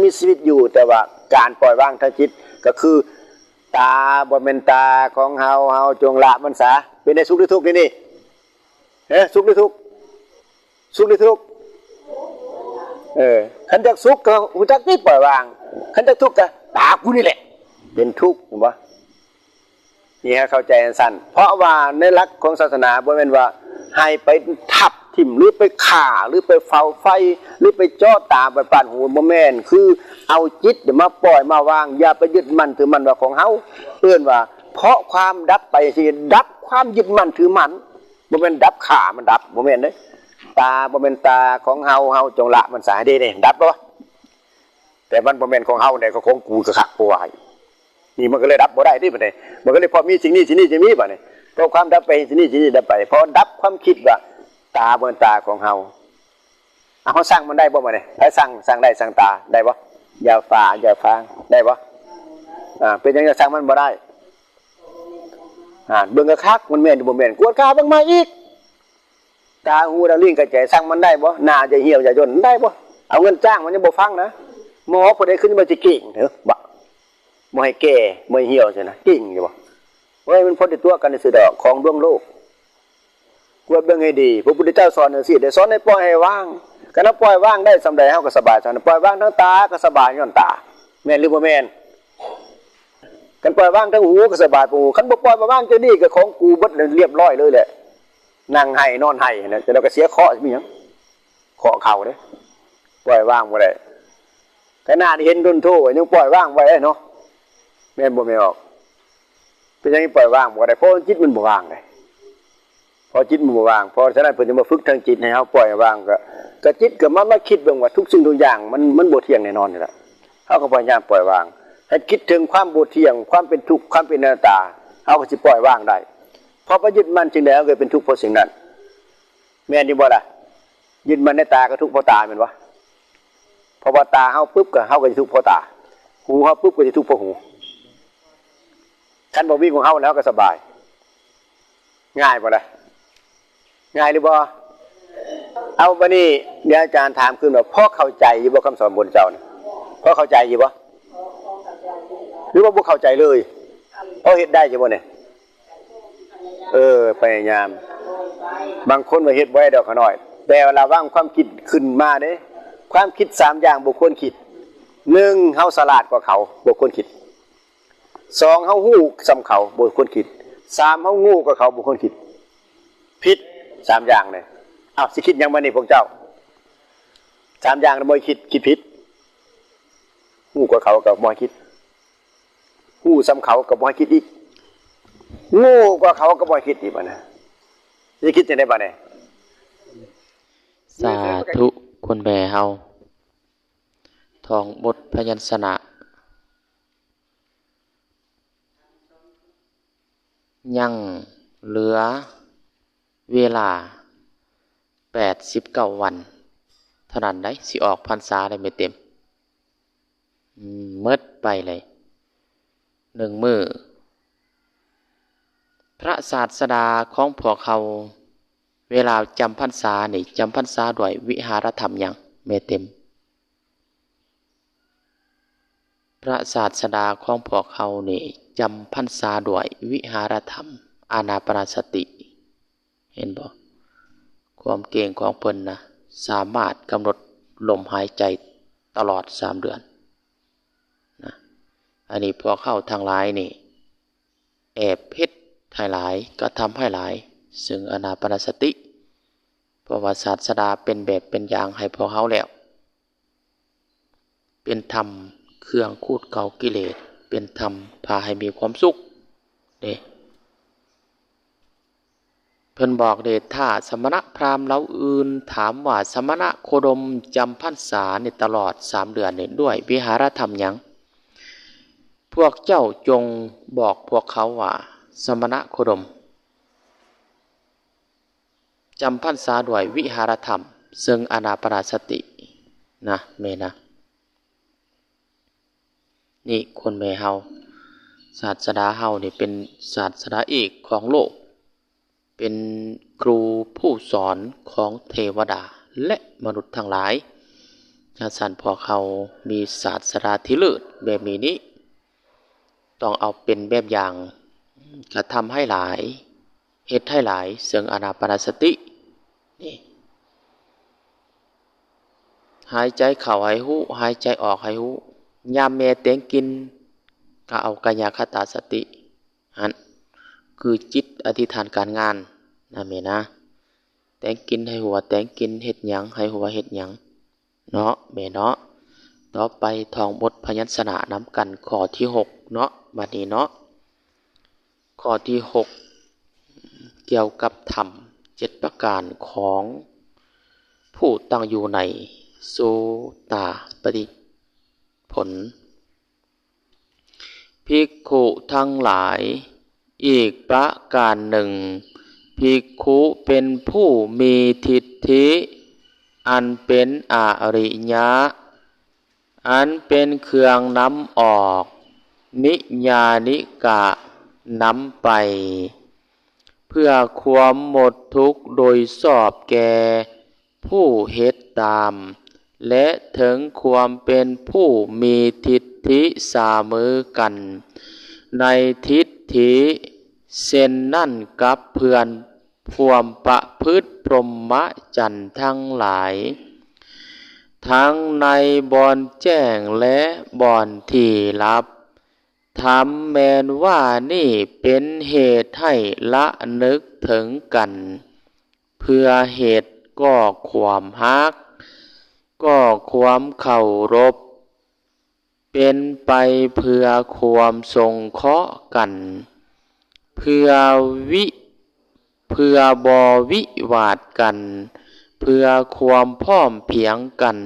มีชีวิตอยู่แต่ว่าการปล่อยวางทางจิตก็คือตาบ่แม่นตาของเฮาจงละมันซะเป็นได้สุขหรือทุกข์นี่สุขหรือทุกข์สุขหรือทุกข์คันจักสุขก็ฮู้จักนี่ปล่อยวางคันจักทุกข์ก็ตากูนี่แหละเป็นทุกข์เห็นบ่นี่ให้เข้าใจสั้นเพราะว่าในหลักของศาสนาบ่แม่นว่าให้ไปทับทิ่มหรือไปฆ่าหรือไปเฝ้าไฟหรือไปจ่อตาไปปาดหูบ่แม่นคือเอาจิตมาปล่อยมาวางอย่าไปยึดมั่นถือมั่นว่าของเฮาเอื้อนว่าเพราะความดับไปสิดับความยึดมั่นถือมั่นบ่แม่นดับฆ่ามันดับบ่แม่นเด้ตาบ่แม่นตาของเฮาจงละมันสายเด้นี่ดับบ่แต่มันบ่แม่นของเฮาได้ก็ของกูก็คักบ่ว่านี่มันก็เลยดับบ่ได้ดิบัดนี้มันก็เลยพอมีสิ่งนี้สิ่งนี้จะมีบัดนี้เพราะความดับไปสิ่งนี้สิ่งนี้ดับไปพอดับความคิดว่าตาบนตาของเฮาเขาสร้างมันได้บ่มาเนี่ยถ้าสร้างได้สร้างตาได้บ่อย่าฝ่าอย่าฟังได้บ่เป็นยังไงสร้างมันบ่ได้เบิ่งกระคักมันแม่นบ่แม่นกวดกาเบิ่งมาอีกตาหูดาวลิ้นกระใจสร้างมันได้บ่หน้าจะเหี่ยวจะย่นได้บ่เอาเงินจ้างมันยังบ่ฟังนะหมอผู้ใดขึ้นมาสิเก่งเถอะบ่ให้แก่บ่ให้เหี่ยวซั่นนะเก่งอยู่บ่เว้ยมันพ้นในตัวกันในสื่อดอกของดวงโลกกวดเบิ่งให้ดีพระพุทธเจ้าสอนจังซี่ได้สอนให้ปล่อยให้ว่างกันปล่อยว่างได้สำใดเฮาก็สบายซั่นปล่อยว่างทั้งตาก็สบายย้อนตาแม่นหรือบ่แม่นกันปล่อยว่างทั้งหูก็สบายหูคันบ่ปล่อยว่างจังนี้ก็ของกูเบิดเรียบร้อยเลยแหละนั่งให้นอนให้นะจะเราก็เสียเคราะห์มีหยังเคราะห์เข่าเด้ปล่อยว่างบ่ได้ขณะที่เห็นดนโทยังปล่อยว่างไว้เนาะแม่นบ่แม่นออกเป็นอย่างนี้ปล่อยว่างบ่ได้เพราะจิตมันบ่ว่างเลยพอจิตมันบ่ว่างพอฉะนั้นเพิ่นจะมาฝึกทางจิตให้เฮาปล่อยว่างก็จิตก็มาคิดเบิ่งว่าทุกสิ่งทุกอย่างมันบ่เที่ยงแน่นอนนี่แหละเฮาก็พยายามปล่อยวางให้คิดถึงความบ่เที่ยงความเป็นทุกข์ความเป็นอนัตตาเฮาก็สิปล่อยวางได้เพราะยึดมั่นจึงแล้วก็เป็นทุกข์เพราะสิ่งนั้นแม่นอยู่บ่ล่ะยึดมั่นในตาก็ทุกข์เพราะตาแม่นบ่เพราะว่าตาเฮาปึ๊บก็เฮาก็สิทุกข์เพราะตาหูเฮาปึ๊บก็สิทุกข์เพราะหูคันบ่มีของเฮาแล้วก็สบายง่ายบ่ล่ะง่ายหรือบ่เอาบัดนี้เดี๋ยวอาจารย์ถามขึ้นว่าพ่อเข้าใจอยู่บ่คำสอนบนเจ้านี่พ่อเข้าใจอยู่บ่หรือว่าบ่เข้าใจเลยพ่อเฮ็ดได้อยู่บ่เนี่ยพยายามบางคนว่าเฮ็ดบ่ได้ดอกขน้อยแต่เวลาว่างความคิดขึ้นมาเด้ความคิด3อย่างบ่ควรคิด1เฮาฉลาดกว่าเขาบ่ควรคิด2เฮาฮู้ส่ำเขาบ่ควรคิด3เฮาโง่กว่าเขาบ่ควรคิดผิด3อย่างเลยสิคิดหยังมานี่พวกเจ้า3อย่างน่ะบ่คิดผิดฮู้กว่าเขาก็บ่คิดฮู้ส่ำเขาก็บ่คิดอีกโง่กว่าเขาก็บ่คิดอีกบัดน่ะสิคิดจังได๋บัดนี้สาธุคนแม่เฮาท่องบทพยัญชนะยังเหลือเวลา89วันเท่านั้นได้สิออกพรรษาได้ไม่เต็มหมดไปเลย1มื้อพระศาสดาของพวกเขาเวลาจำพรรษานี่จำพรรษาด้วยวิหารธรรมยังไม่เต็มพระศาสดาของพวกเขานี่จำพรรษาด้วยวิหารธรรมอานาปานสติเห็นบ่ความเก่งของเพิ่นนะสามารถกำหนดลมหายใจตลอด3เดือนนะอันนี้พวกเขาทั้งหลายนี่แอบเฮ็ดให้หลายก็ทำให้หลายซึ่งอานาปานสติเพราะว่าศาสดาเป็นแบบเป็นอย่างให้พวกเขาแล้วเป็นธรรมเครื่องคูดเกากิเลสเป็นธรรมพาให้มีความสุขเด้เพิ่นบอกเด้ถ้าสมณพราหมณ์เหล่าอื่นถามว่าสมณโคดมจำพรรษาในตลอด3เดือนนี่ด้วยวิหารธรรมหยังพวกเจ้าจงบอกพวกเขาว่าสมณโคดมจำพรรษาด้วยวิหารธรรมซึ่งอานาปานสตินะแม่นะนี่คนแม่เฮาศาสดาเฮานี่เป็นศาสดาเอกของโลกเป็นครูผู้สอนของเทวดาและมนุษย์ทั้งหลาย ญาสันพอเขามีศาสดาที่เลิศแบบนี้ต้องเอาเป็นแบบอย่างกระทำให้หลายเฮ็ดให้หลายเสริงอานาปานสตินี่หายใจเข้าให้ฮู้หายใจออกให้ฮู้ยามแม่เต็งกินก็เอากายคตาสติหันคือจิตอธิษฐานการงานนะแม่นะแต่งกินให้หัวแต่งกินเฮ็ดหยังให้หัวเฮ็ดหยังเนาะแม่เนาะต่อไปท่องบทพยัญชนะนำกันข้อที่6เนาะบัดนี้เนาะข้อที่6เกี่ยวกับธรรม7ประการของผู้ตั้งอยู่ในโสตปฏิผลภิกขุทั้งหลายอีกประการหนึ่งภิกขุเป็นผู้มีทิฏฐิอันเป็นอริยะอันเป็นเครื่องนำออกนิญาณิกะนำไปเพื่อความหมดทุกข์โดยสอบแก่ผู้เฮ็ดตามและถึงความเป็นผู้มีทิฏฐิสามอกันในทิฏฐิเช่นนั่นกับเพื่อนพวมประพฤติพรหมจรรย์ทั้งหลายทั้งในบ่อนแจ้งและบ่อนที่ลับทำแม้นว่านี่เป็นเหตุให้ละนึกถึงกันเพื่อเหตุก่อความฮักก่อความเคารพเป็นไปเพื่อความสงเคราะห์กันเพื่อบ่วิวาทกันเพื่อความพร้อมเพรียงกัน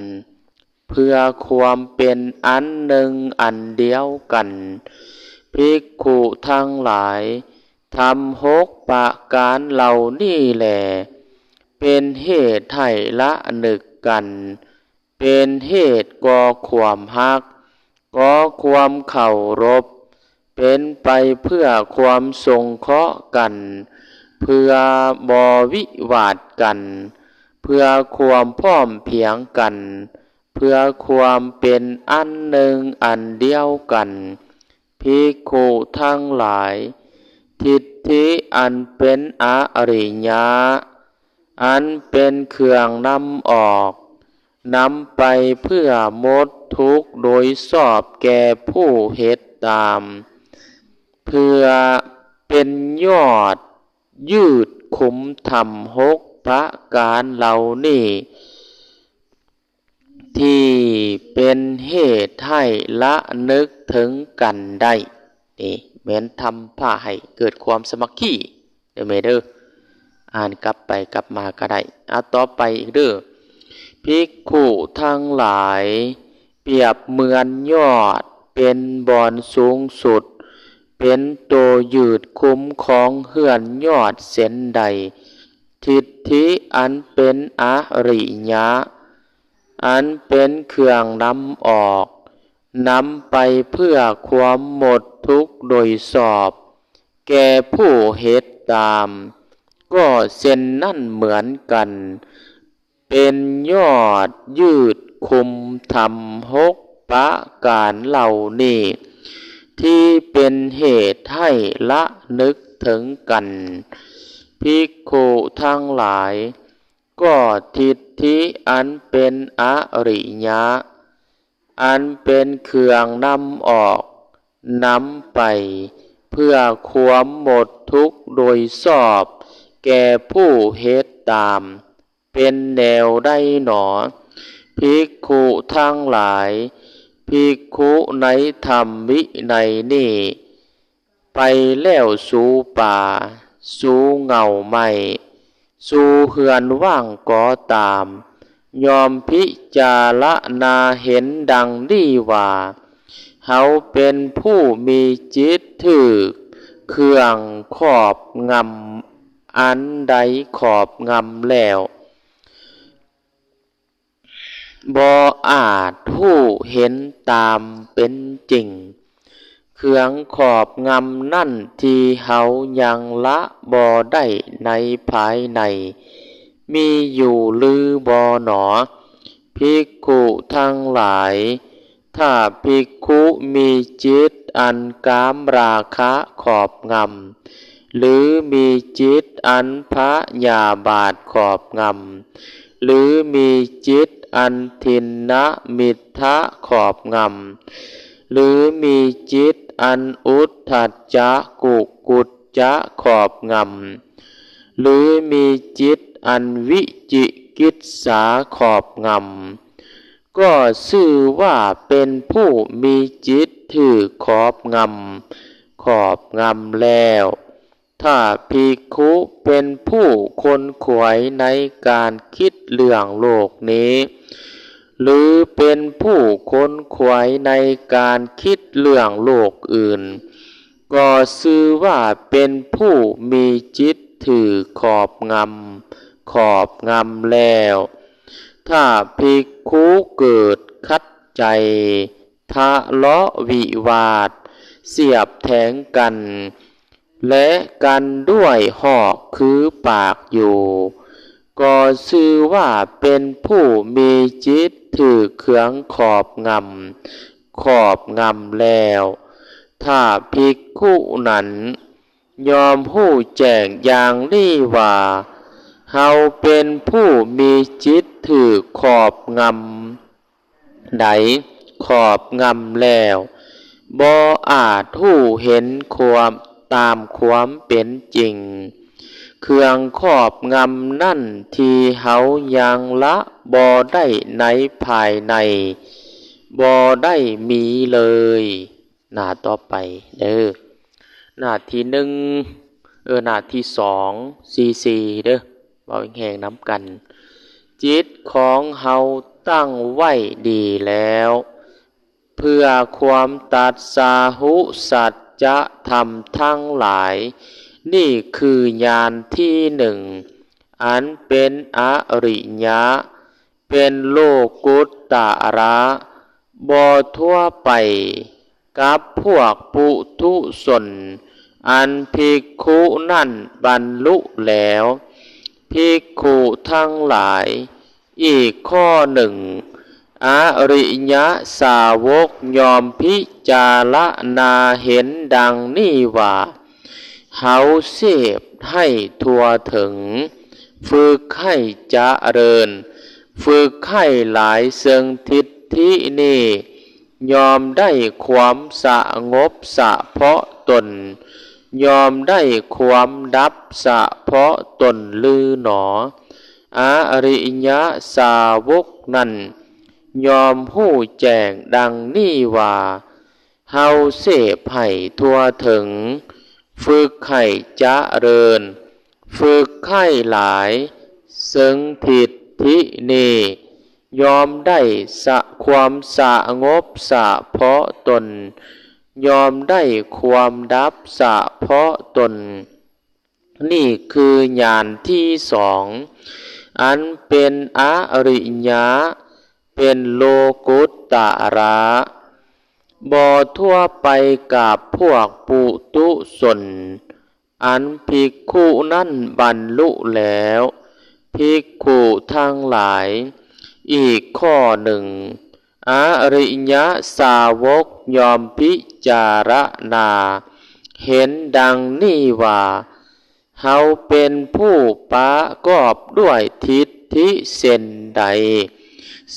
เพื่อความเป็นอันหนึ่งอันเดียวกันภิกขุทั้งหลายทำ6ประการเหล่านี้แลเป็นเหตุให้ละนึกกันเป็นเหตุก่อความฮักก่อความเคารพเป็นไปเพื่อความสงเคราะห์กันเพื่อบ่วิวาทกันเพื่อความพร้อมเพรียงกันเพื่อความเป็นอันหนึ่งอันเดียวกันภิกขุทั้งหลายทิฏฐิอันเป็นอริยะอันเป็นเครื่องนำออกนำไปเพื่อหมดทุกข์โดยสอบแก่ผู้เฮ็ดตามเพื่อเป็นยอดยืดขุมธรรม6ประการเหล่านี้ที่เป็นเหตุให้ละนึกถึงกันได้นี่แม้นทำผ้าให้เกิดความสมัครคีเด้อแม่เด้ออ่านกลับไปกลับมาก็ได้ต่อไปอีกเด้อภิกขุทั้งหลายเปรียบเหมือนยอดเป็นบ่อนสูงสุดเป็นตัวยืดคุ้มของเหือนยอดเส้นใดทิฏฐิอันเป็นอริยะอันเป็นเครื่องนำออกนำไปเพื่อความหมดทุกข์โดยสอบแก่ผู้เฮ็ดตามก็เช่นนั่นเหมือนกันเป็นยอดยืดคุมธรรม6ประการเหล่านี้ที่เป็นเหตุให้ละนึกถึงกันภิกขุทั้งหลายก็ทิฏฐิอันเป็นอริยะอันเป็นเครื่องนำออกนำไปเพื่อความหมดทุกข์โดยสอบแก่ผู้เฮ็ดตามเป็นแนวได้หนอภิกขุทั้งหลายภิกขุในธรรมวินัยนี้ไปแล้วสู่ป่าสู่เงาไม้สู่เฮือนว่างก็ตามยอมพิจารณาเห็นดังนี้ว่าเฮาเป็นผู้มีจิตถึกเครื่องครอบงำอันใดครอบงำแล้วบ่อาจผู้เห็นตามเป็นจริงเครื่องครอบงำนั่นที่เฮายังละบ่ได้ในภายในมีอยู่หรือบ่หนอ ภิกขุทั้งหลายถ้าภิกขุมีจิตอันกามราคะขอบงำหรือมีจิตอันพยาบาทขอบงำหรือมีจิตอันทินนะมิทธะขอบงำหรือมีจิตอันอุทธัจจะกุกุจจะขอบงำหรือมีจิตอันวิจิกิจฉาขอบงำก็ชื่อว่าเป็นผู้มีจิตถือขอบงำแล้วถ้าภิกขุเป็นผู้คนขวยในการคิดเรื่องโลกนี้หรือเป็นผู้คนขวยในการคิดเรื่องโลกอื่นก็ชื่อว่าเป็นผู้มีจิตถือขอบงำแล้วถ้าภิกขุเกิดขัดใจทะเลาะวิวาทเสียบแทงกันและกันด้วยหอกคือปากอยู่ก็ชื่อว่าเป็นผู้มีจิตถือเครื่องขอบงำแล้วถ้าภิกขุนั้นยอมหู้แจ้งอย่างนี้ว่าเฮาเป็นผู้มีจิตถือขอบงำใดขอบงำแล้วบ่อาจหู้เห็นความตามความเป็นจริงเครื่องขอบงำนั่นที่เฮายังละบ่ได้ในภายในบ่ได้มีเลยหน้าต่อไปเด้อหน้าที่หนึ่งหน้าที่สองสี่เด้อเว้าแห่งน้ำกันจิตของเฮาตั้งไว้ดีแล้วเพื่อความตัดสาหุสัจจะธรรมทั้งหลายนี่คือญาณที่หนึ่งอันเป็นอริยะเป็นโลกุตตระบ่ทั่วไปกับพวกปุถุชนอันภิกขุนั่นบรรลุแล้วภิกขุทั้งหลายอีกข้อหนึ่งอริยสาวกยอมพิจารณาเห็นดังนี้ว่าเฮาเสพให้ทั่วถึงฝึกให้เจริญฝึกให้หลายเชิงทิฏฐินี้ยอมได้ความสงบเฉพาะตนยอมได้ความดับเฉพาะตนลือหนออริยสาวกนั้นยอมหู้แจ้งดังนี้ว่าเฮาเสพให้ทั่วถึงฝึกให้เจริญฝึกให้หลายซึ่งทิฏฐินี้ยอมได้ความสงบเฉพาะตนยอมได้ความดับเฉพาะตนนี่คือญาณที่สองอันเป็นอริยะเป็นโลกุตตระบ่ทั่วไปกับพวกปุถุชนอันภิกขุนั่นบรรลุแล้วภิกขุทั้งหลายอีกข้อหนึ่งอริยสาวกยอมพิจารณาเห็นดังนี้ว่าเฮาเป็นผู้ประกอบด้วยทิฏฐิเส้นใด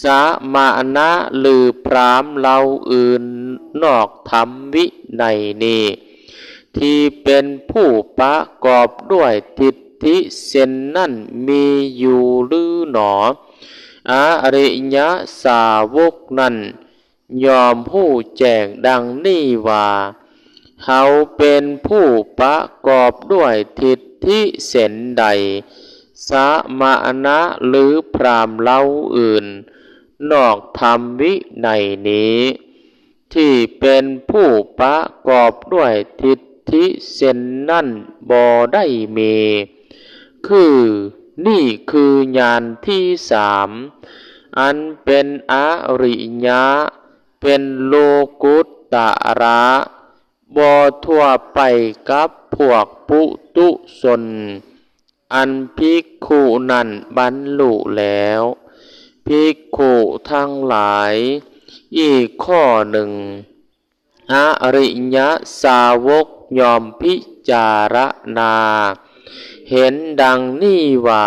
สมานะหรือพรามเราอื่นนอกธรรมวินัยนี้ที่เป็นผู้ประกอบด้วยทิฏฐิเส้นนั่นมีอยู่หรือหนออริยสาวกนั้นยอมหู้แจ้งดังนี้ว่าเฮาเป็นผู้ประกอบด้วยทิฏฐิเส้นใดสมานะหรือพรามเราอื่นนอกธรรมวินัยนี้ที่เป็นผู้ประกอบด้วยทิฏฐิเส้นนั่นบ่ได้มีคือนี่คือญาณที่สามอันเป็นอริยะเป็นโลกุตตระบ่ทั่วไปกับพวกปุถุชนอันภิกขุนั้นบรรลุแล้วภิ ภิกขุทั้งหลายอีกข้อหนึ่งอริยสาวกยอมพิจารณาเห็นดังนี้ว่า